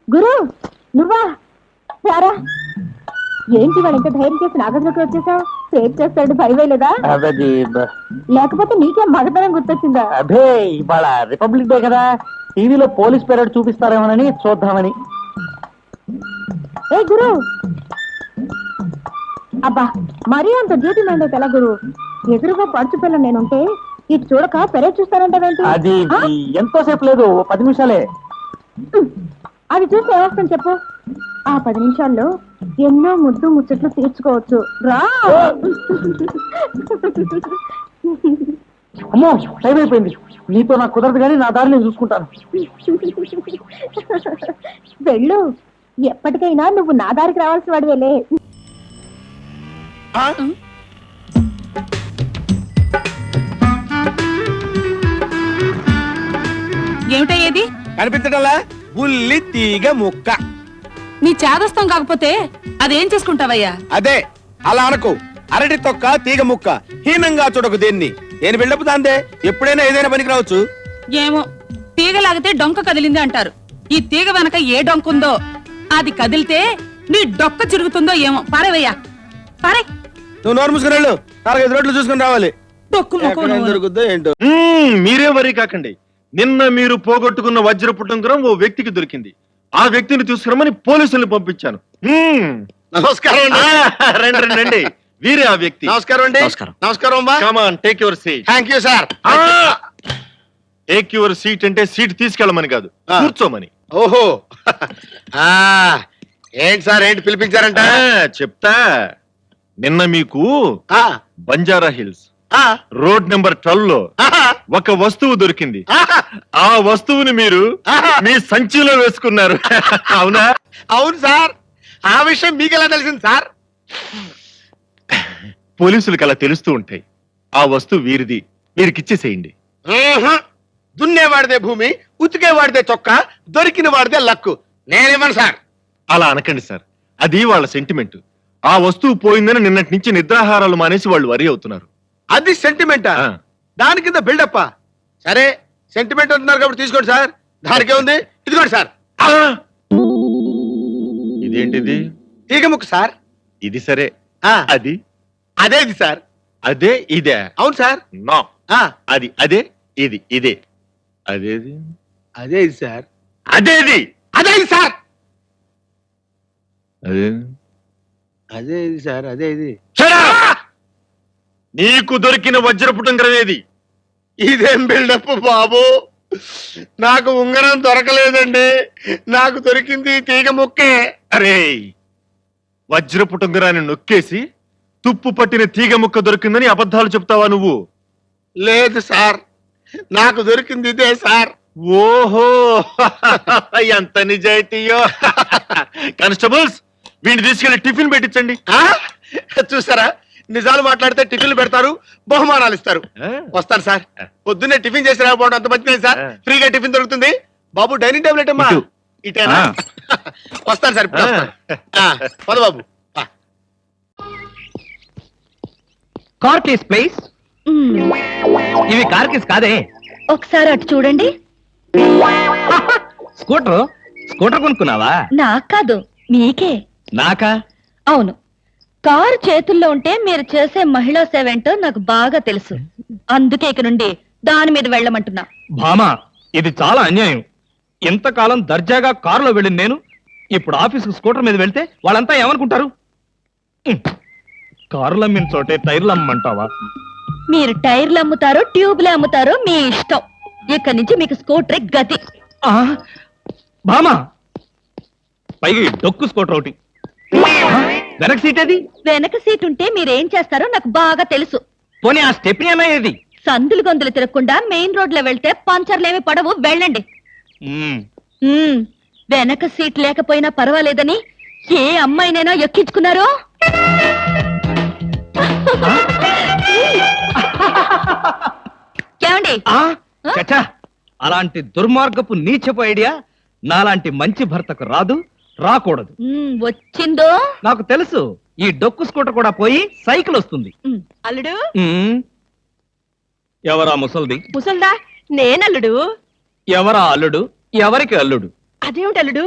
గురు నువ్వా సారా? ఏంటి వాడు ఎంత ధైర్యం చేసి నాగంలోకి వచ్చేసావు? సేవ్ చేస్తాడు భయమేలేదా? లేకపోతే నీకేం మగతనం గుర్తొచ్చిందా? అదే ఇవాళ రిపబ్లిక్ డే కదా, టీవీలో పోలీస్ పెరేడ్ చూపిస్తారేమోనని చూద్దామని. ఏ గురు, అబ్బా మరీ అంత డ్యూటీ మైండ్ అయితే ఎలా గురు? ఎదురుగా పడుచు పిల్ల నేనుంటే ఇటు చూడక పెరేడ్ చూస్తానంటావేంటి? అది ఎంతోసేపు లేదు, 10 నిమిషాలే. అది చూసి ఏమొస్తాను చెప్పు? ఆ 10 నిమిషాల్లో ఎన్నో ముద్దు ముచ్చట్లు తీర్చుకోవచ్చు. రా. అమ్మో టైం అయిపోయింది. నీతో నాకు కుదరదు కానీ నా దారి నేను చూసుకుంటాను. వెళ్ళు, ఎప్పటికైనా నువ్వు నా దారికి రావాల్సిన వాడివేలే. ఏమిటయ్యేది? కనిపించటంలా ఉల్లి తీగ ముక్క. నీ చేదస్తం కాకపోతే అదేం చేసుకుంటావయ్యా? అదే అలా అనకు. అరటి తొక్క తీగ ముక్క హీనంగా చూడకు. దేన్ని నేను బిల్డప్ దాందే. ఎప్పుడైనా ఏదైనా పనికి రావచ్చు. ఏమో, తీగ లాగితే డొంక కదిలింది అంటారు. ఈ తీగ వెనక ఏ డొంకుందో అది కదిలితే నీ డొక్క చిరుగుతుందో ఏమో. పారేవయ్యా, పారే. నువ్వు నోరు మూసుకుని వెళ్ళు. 4-5 రోడ్లు చూసుకుని రావాలి. డొక్కు ఎక్కడ దొరుకుద్దో ఏంటో. మీరే వరి కాకండి. నిన్న మీరు పోగొట్టుకున్న వజ్రపు ఉంగరం ఓ వ్యక్తికి దొరికింది. ఆ వ్యక్తిని తీసుకురమని పోలీసుల్ని పంపించాను. నమస్కారం రండి రండి, వీరే ఆ వ్యక్తి. నమస్కారం అండి. నమస్కారం అమ్మా. Come on, take your seat. Thank you sir. Take your seat అంటే సీట్ తీసుకెళ్ళమని కాదు, కూర్చోమని. ఓహో, ఏంటి సార్, ఏంటి పిలిపించారంట? చెప్తా. నిన్న మీకు ఆ, బంజారా హిల్స్ ఆ, రోడ్ నెంబర్ 12 లో ఒక వస్తువు దొరికింది. ఆ వస్తువుని మీరు మీ సంచిలో వేసుకున్నారు. అవునా? అవును సార్. ఆ విషయం మీకు ఎలా తెలిసింది సార్? పోలీసులకు అలా తెలుస్తూ ఉంటాయి. ఆ వస్తువు వీరిది, వీరికిచ్చేసేయండి. దున్నేవాడిదే భూమి, ఉతికేవాడిదే చొక్కా, దొరికిన వాడిదే లక్కు. నేనేమను సార్? అలా అనకండి సార్, అది వాళ్ళ సెంటిమెంట్. ఆ వస్తువు పోయిందని నిన్నటి నుంచి నిద్రాహారాలు మానేసి వాళ్ళు వరి అవుతున్నారు. అది సెంటిమెంటా? దాని కింద బిల్డప్పా? సరే, సెంటిమెంట్ అంటున్నారు కాబట్టి తీసుకోండి సార్. దానికే ఉంది, ఇదిగోండి సార్. ఇదేంటిది? తీగ ముక్క సార్. ఇది సరే, అది అదే ఇది సార్. అదే ఇదే? అవును సార్. నో, అది అదే ఇది ఇదే. అదేది? అదే ఇది సార్. అదేది? అదే ఇది సార్. అదే అదే ఇది సార్. అదే ఇది. నీకు దొరికిన వజ్రపు ఉంగరం ఏది? ఇదేం బిల్డప్ బాబు? నాకు ఉంగరం దొరకలేదండి. నాకు దొరికింది తీగ ముక్కే. అరే, వజ్రపు ఉంగరాన్ని నొక్కేసి తుప్పు పట్టిన తీగ ముక్క దొరికిందని అబద్ధాలు చెప్తావా నువ్వు? లేదు సార్, నాకు దొరికింది ఇదే సార్. ఓహో, ఎంత నిజాయితీయో. కానిస్టేబుల్స్, వీడిని తీసుకెళ్లి టిఫిన్ పెట్టించండి. చూసారా, నిజాలు మాట్లాడితే టిఫిన్లు పెడతారు, బహుమానాలు ఇస్తారు. వస్తాను సార్. పొద్దున్నే టిఫిన్ చేసి రాకపోవడం అంత మంచిదే సార్. ఫ్రీగా టిఫిన్ దొరుకుతుంది. బాబు డైనింగ్ టేబుల్ ఏంటమ్మా? ఇటేనా? వస్తాను సార్. పద బాబు. Car case please. ఇవి కార్ కేస్ కాదే. ఒకసారి అటు చూడండి. స్కూటర్ కొనుక్కున్నావా? నాకు కాదు, మీకే. నాకా? అవును, కారు చేతుల్లో ఉంటే మీరు చేసే మహిళా సేవ ఏంటో నాకు బాగా తెలుసు. అందుకే ఇక నుండి దాని మీద వెళ్ళమంటున్నా. భామా, ఇది చాలా అన్యాయం. ఎంతకాలం దర్జాగా కారులో వెళ్ళింది నేను, ఇప్పుడు ఆఫీసుకు స్కూటర్ మీద వెళ్తే వాళ్ళంతా ఏమనుకుంటారు? కారులు అమ్మిన చోటే టైర్లు అమ్మంటావా? మీరు టైర్లు అమ్ముతారో ట్యూబ్లు అమ్ముతారో మీ ఇష్టం. ఇక్కడి నుంచి మీకు స్కూటర్ గతి. భామా, పైగా డొక్కు స్కూటర్ ఒకటి. వెనక సీట్ అది? వెనక సీట్ ఉంటే మీరేం చేస్తారో నాకు బాగా తెలుసు. పోనీ ఆ స్టెప్ని అనేది? సందులు గొంతులు తిరగకుండా మెయిన్ రోడ్ లో వెళ్తే పంచర్లేమి పడవు, వెళ్ళండి. వెనక సీట్ లేకపోయినా పర్వాలేదని ఏ అమ్మాయినైనా ఎక్కించుకున్నారో? ఏమండి? అలాంటి దుర్మార్గపు నీచపు ఐడియా నాలాంటి మంచి భర్తకు రాదు, రాకూడదు. వచ్చిందో నాకు తెలుసు. ఈ డొక్కు స్కూటర్ కూడా పోయి సైకిల్ వస్తుంది. అల్లుడు. ఎవరా ముసల్ది? ముసల్దా? నేనల్లుడు. ఎవరా అల్లుడు, ఎవరికి అల్లుడు? అదేమిటి అల్లుడు,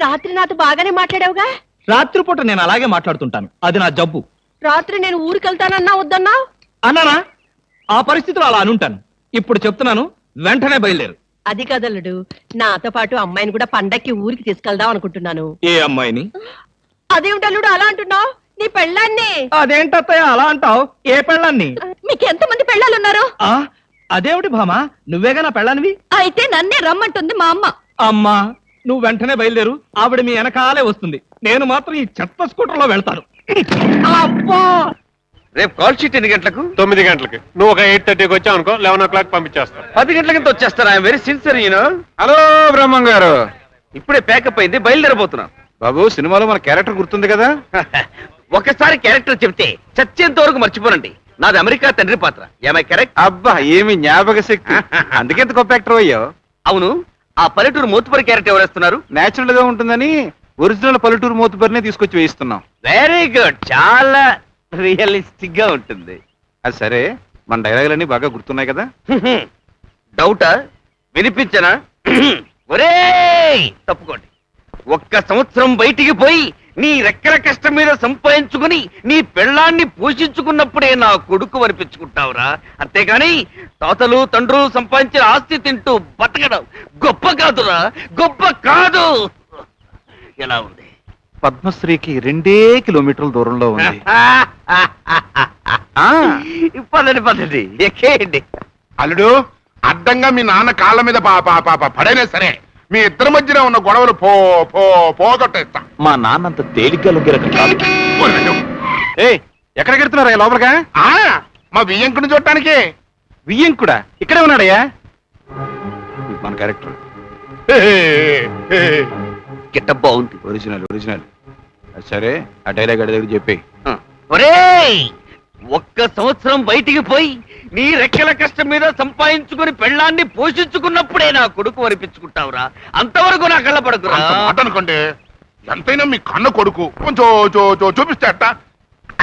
రాత్రి నాతో బాగానే మాట్లాడావుగా? రాత్రిపూట నేను అలాగే మాట్లాడుతుంటాను, అది నా జబ్బు. రాత్రి నేను ఊరికి వెళ్తానన్నా వద్దన్నా? అన్నానా? ఆ పరిస్థితిలో అలా అనుంటాను. ఇప్పుడు చెప్తున్నాను, వెంటనే బయలుదేరు. అది కదల్లుడు, నాతో పాటు అమ్మాయిని కూడా పండక్కి ఊరికి తీసుకెళ్దాం అనుకుంటున్నాను. ఏ అమ్మాయిని? అదేమిటి అల్లుడు అలా అంటున్నావు? నీ పెళ్ళాన్ని. అదేంటత్తయ్య అలా అంటావు? ఏ పెళ్ళాన్ని? మీకు ఎంతమంది పెళ్ళాలున్నారు? ఆ అదేమిటి భామా, నువ్వేగా నా పెళ్ళానివి? అయితే నన్నే రమ్మంటుంది మా అమ్మ. అమ్మా, నువ్వు వెంటనే బయలుదేరు, ఆవిడ మీ వెనకాలే వస్తుంది. నేను మాత్రం ఈ చెత్త స్కూటర్ లో వెళ్తాను. అబ్బా! రేపు కాల్ షీట్ ఎన్ని గంటలకు? 9 గంటలకి. నువ్వు ఒక 8:30కి వచ్చావు అనుకో, 11 o'clock పంపించేస్తాను. 10 గంటల కింద వచ్చేస్తాను. I'm very sincere you know. Hello Brahmam గారు. ఇప్పుడే ప్యాకప్ అయింది, బయలుదేరబోతున్నాను. బాబు, సినిమాలో మన క్యారెక్టర్ గుర్తుంది కదా? ఒకసారి క్యారెక్టర్ చెప్తే చచ్చేంత వరకు మర్చిపోనండి. నాది అమెరికా తండ్రి పాత్ర. ఏమై కరెక్ట్? అబ్బా, ఏమి జ్ఞాపక శక్తి. అందుకే ఇంత గొప్ప యాక్టర్ అయ్యావు. అవును, ఆ పల్లెటూరు మూతుపరి క్యారెక్టర్ ఎవరేస్తున్నారు? నేచురల్ గా ఉంటుందని ఒరిజినల్ పల్లెటూరు మోతుబరినే తీసుకొచ్చి వేయిస్తున్నాం. వెరీ గుడ్, చాలా రియలిస్టిక్ గా ఉంటుంది. అది సరే, మన డైలాగులన్నీ బాగా గుర్తున్నాయి కదా? డౌటా? వినిపించనా? ఒరేయ్, తప్పుకోండి. ఒక్క సంవత్సరం బయటికి పోయి నీ రెక్కల కష్టం మీద సంపాదించుకుని నీ పెళ్ళాన్ని పోషించుకున్నప్పుడే నా కొడుకు అనిపించుకుంటావురా. అంతేగాని తాతలు తండ్రులు సంపాదించిన ఆస్తి తింటూ బతకడం గొప్ప కాదురా, గొప్ప కాదు. ఎలా ఉంది? పద్మశ్రీకి 2 కిలోమీటర్ల దూరంలో ఉంది. పదండి పదండి, ఎక్కేయండి. అల్లుడు, అడ్డంగా మీ నాన్న కాళ్ళ మీద పడైనా సరే మీ ఇద్దరి మధ్యన ఉన్న గొడవలు పోగొట్టేస్తా. మా నాన్నంత తేలిగ్గా లొంగిరకం కాదు. ఎక్కడికి వెళ్తున్నారా లోపలిగా? మా బియ్యంకుని చూడటానికి. వియ్యం కూడా ఇక్కడే ఉన్నాడయ్యా. మన క్యారెక్టర్ గెటప్ బాగుంది. Original original. సరే, ఆ డైలాగ్ అడి దగ్గర చెప్పి. ఒరేయ్, ఒక్క సంవత్సరం బయటికి పోయి నీ రెక్కల కష్టం మీద సంపాదించుకుని పెళ్ళాన్ని పోషించుకున్నప్పుడే నా కొడుకు అనిపించుకుంటావురా. అంతవరకు నా కళ్ళ పడకురా. అనుకోండి, ఎంతైనా మీ కన్న కొడుకు కొంచెం చూపిస్తే అట్ట.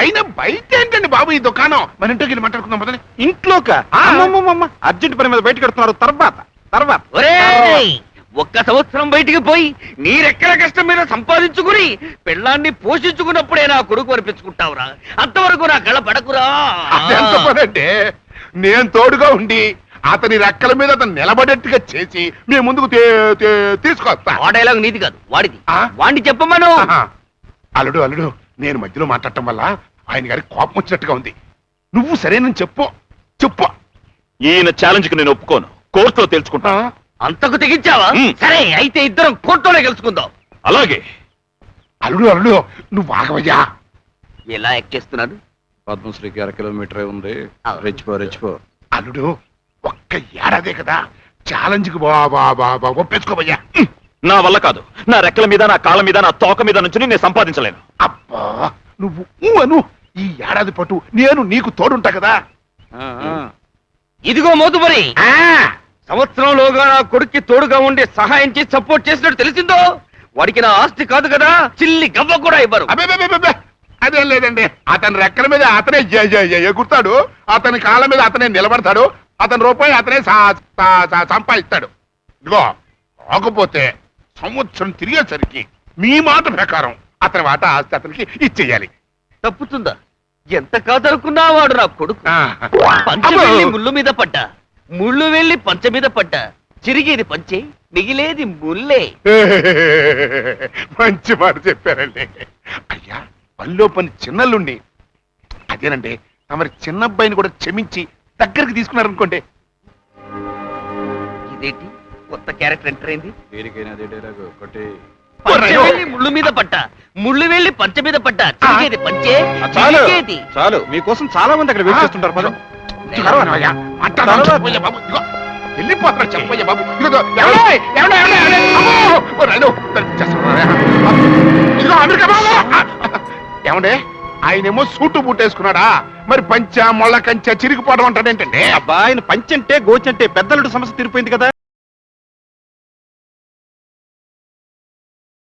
అయినా బయట ఏంటండి బాబు ఈ దుకాణం? మన ఇంటికి వెళ్ళి మాట్లాడుకుందాం పదండి. ఇంట్లోక అర్జెంట్ పని మీద బయటకు వెళ్తున్నారు. తర్వాత ఒరేయ్, ఒక్క సంవత్సరం బయటికి పోయి నీ రెక్కల కష్టం మీద సంపాదించుకుని పెళ్ళాన్ని పోషించుకున్నప్పుడే నా కొడుకు అనిపించుకుంటావురా. అంతవరకు నా కళ్ళ పడకురా. అదెంత పని అంటే, నేను తోడుగా ఉండి అతని రెక్కల మీద అతను నిలబడేట్టుగా చేసి మీ ముందుకు తీసుకొస్తా. ఆ డైలాగ్ నీది కాదు, వాడిది. ఆ? వాడిని చెప్పమను. అల్లుడు, నేను మధ్యలో మాట్లాడటం వల్ల ఆయన గారికి కోపం వచ్చినట్టుగా ఉంది. నువ్వు సరేనని చెప్పు. ఈయన ఛాలెంజ్ కి నేను ఒప్పుకోను. కోర్టులో తెలుసుకుంటా. అంతకు తెగించావా? సరే, అయితే ఇద్దరం కోర్టులోనే గెలుచుకుందాం. అలాగే. అల్లుడు నువ్వు ఆగవయ్యా. ఎలా యాక్ట్ చేస్తున్నాడు? పద్మశ్రీకి 1 కిలోమీటర్ ఉంది. రెచ్చిపో. అల్లుడు, ఒక్క ఏడాదే కదా, ఛాలెంజ్ కి ఒప్పేసుకోవయ్యా. నా వల్ల కాదు. నా రెక్కల మీద, నా కాళ్ళ మీద, నా తోక మీద నుంచి నేను సంపాదించలేను. అబ్బా, నువ్వు అను. ఈ ఏడాది పాటు నేను నీకు తోడుంటా కదా. ఇదిగో మోతుబరి, సంవత్సరంలోగా నా కొడుక్కి తోడుగా ఉండి సహాయం చేసి సపోర్ట్ చేసినట్టు తెలిసిందో, వాడికి నా ఆస్తి కాదు కదా, చిల్లి గవ్వ కూడా ఇవ్వరు. అబ్బే, అదేం లేదండి. అతని రెక్కల మీద అతనే ఎగురుతాడు, అతని కాళ్ళ మీద అతనే నిలబడతాడు, అతని రూపాయి అతనే సంపాదిస్తాడు. ఇదిగో, కాకపోతే సంవత్సరం తిరిగేసరికి మీ మాట ప్రకారం అతని వాటా ఆస్తి అతనికి ఇచ్చేయాలి. తప్పుతుందా? ఎంత కాదనుకున్నా వాడు నా కొడుకు. పంచ వెళ్ళి ముళ్ళు మీద పడ్డా, ముళ్ళు వెళ్ళి పంచ మీద పడ్డా, చిరిగేది పంచే, మిగిలేది ముల్లే. మంచి మాట చెప్పారండి. అయ్యా, పనిలో పని చిన్నల్లుండి అదేనండి, మరి చిన్నబ్బాయిని కూడా క్షమించి దగ్గరికి తీసుకున్నారనుకోండి. ఇదేంటి కొత్త క్యారెక్టర్ ఎంటర్ అయింది? చాలు ముళ్ళు మీద పడ్డా, ముళ్ళు వెళ్ళి పంచ మీద పడ్డా, చిరిగేది పంచే, చిరిగేది. చాలు, మీకోసం చాలా మంది అక్కడ వెయిట్ చేస్తుంటారు. పదం. వెళ్ళిపోతారు చెప్పయ్య బాబు. ఏమండే, ఆయనేమో సూటు బూటేసుకున్నాడా, మరి పంచ మొళ్ళ కంచె చిరిగిపోవడం అంటాడేంటండి? అబ్బా, ఆయన పంచంటే గోచంటే పెద్దలుడు సమస్య తీరిపోయింది కదా.